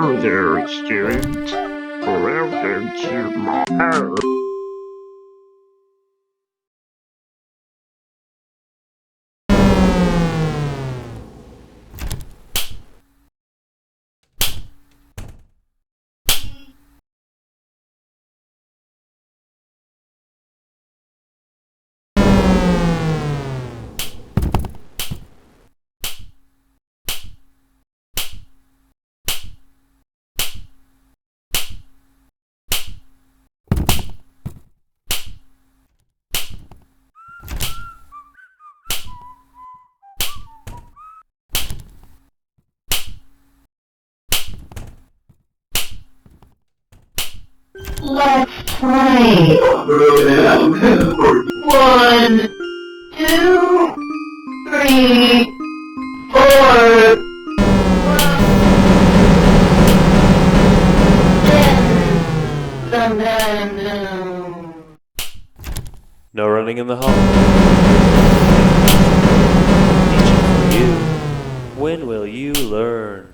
Hello there, student. Welcome to my house. Let's play. 1, 2, 3, 4. No running in the hall. Teaching for you. When will you learn?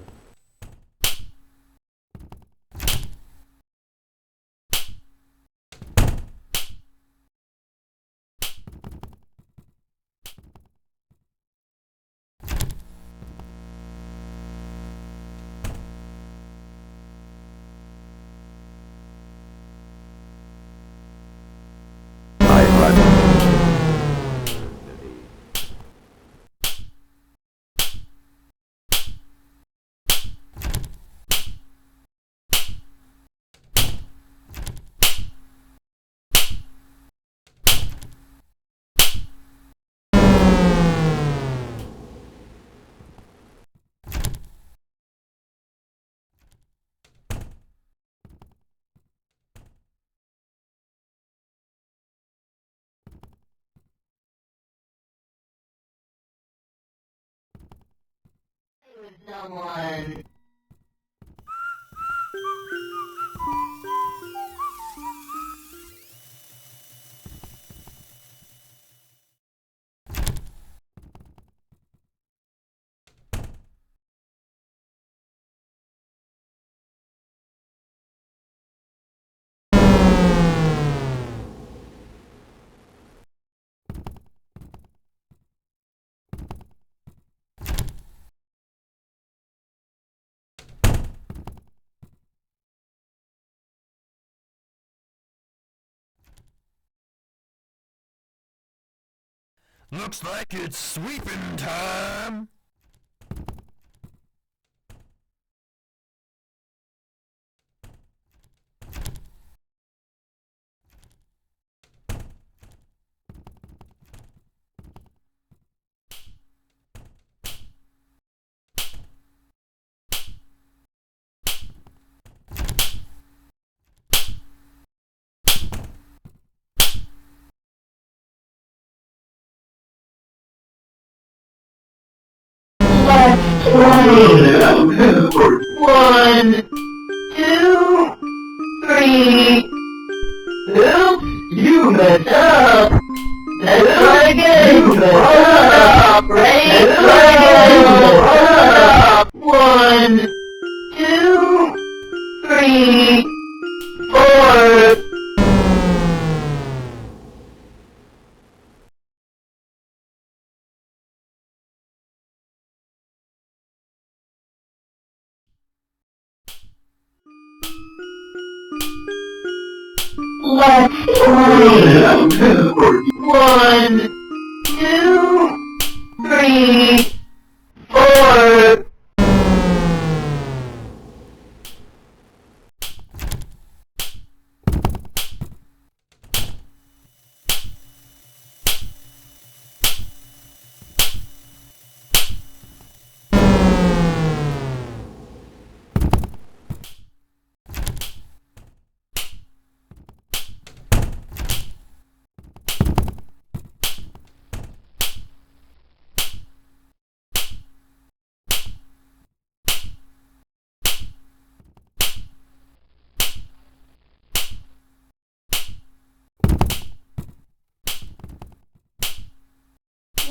Someone. Looks like it's sweeping time! Let's play. 1, 2, 3. Oops, you messed up. Let's try again. You messed up. Let's try again. 1, 2, 3, 4. Let's play. 1, 2, 3, 4.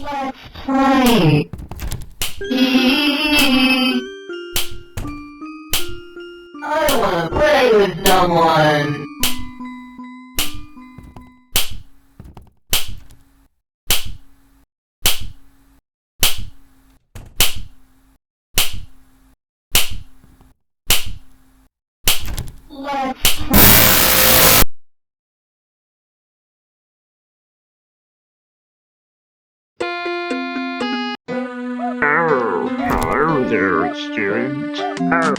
Let's play. wanna play with someone. Let's Oh, hello there, student. Oh,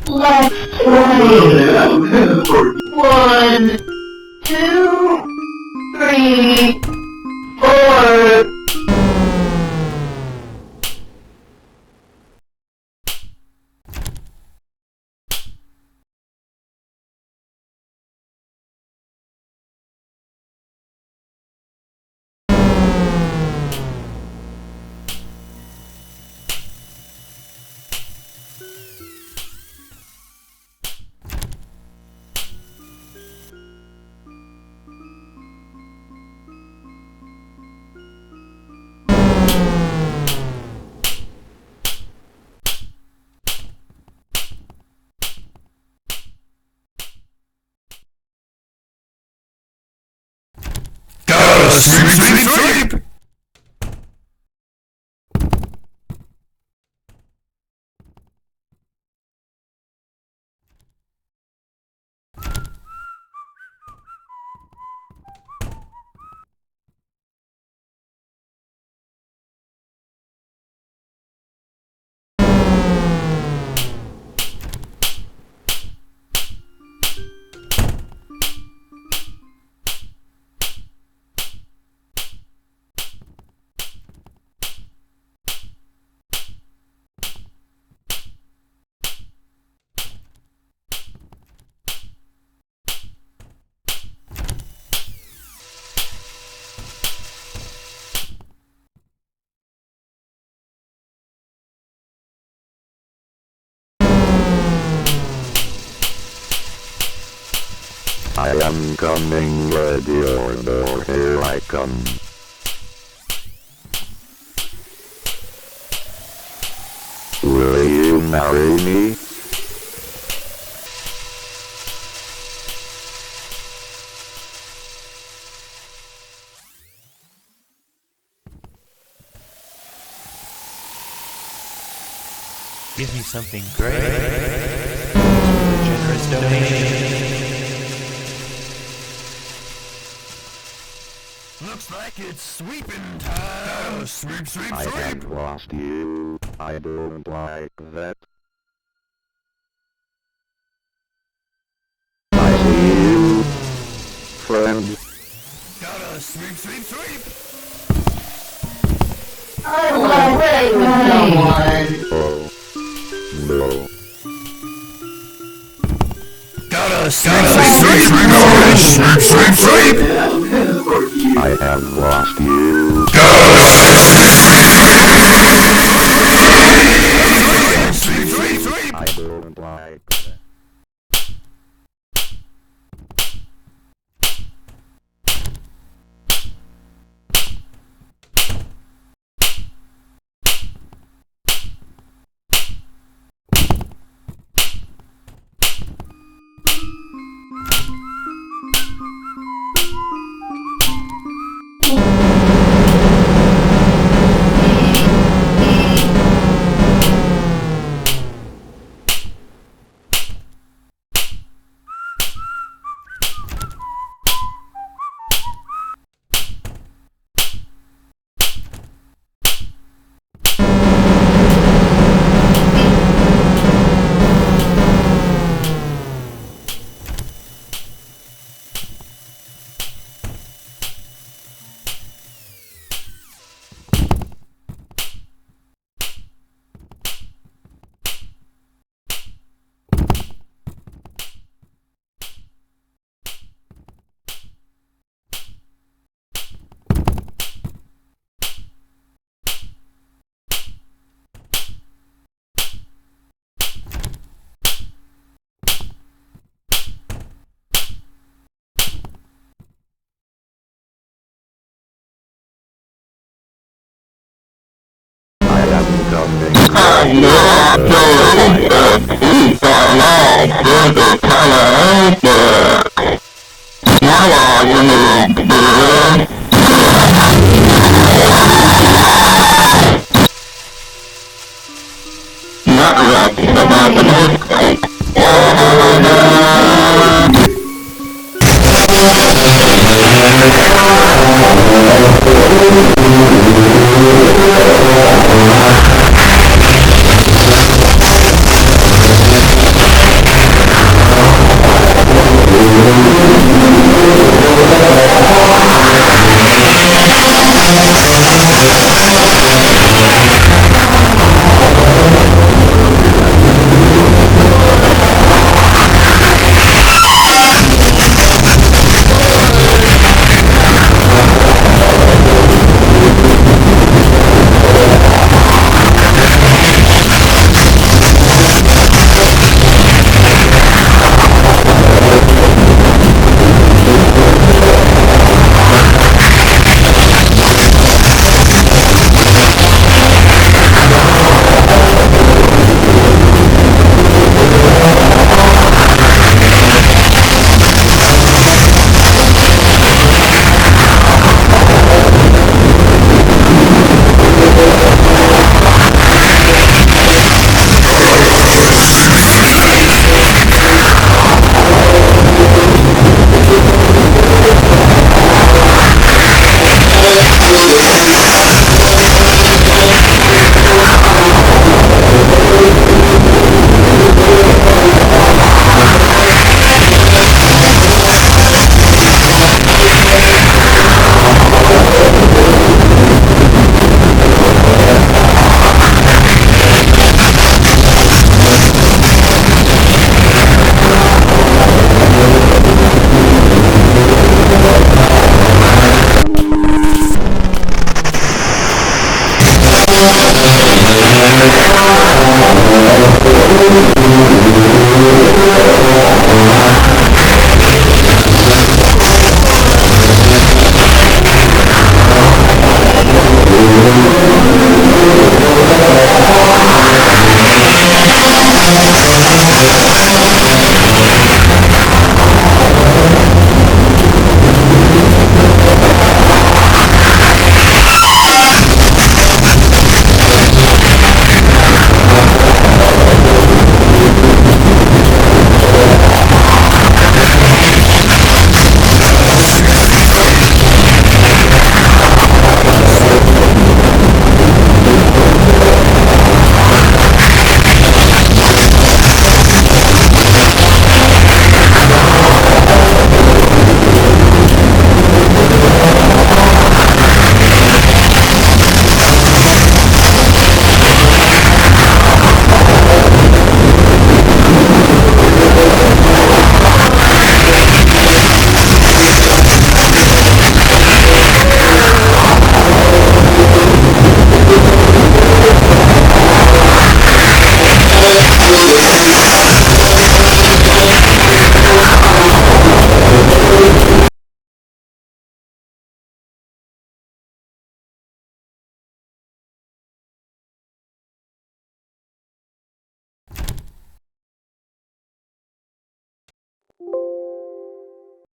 play. 1, 2, 3, 4. Gotta sleep. I am coming, ready or door, here I come. Will you marry me? Give me something great. With a generous donation. Looks like it's sweeping time. Sweep. I have lost you. I don't like that. I see you, friend. Gotta sweep. I wanna play with someone. Oh, no. Gotta sweep. I have lost you. Sweep. I don't like that. right back. My life in the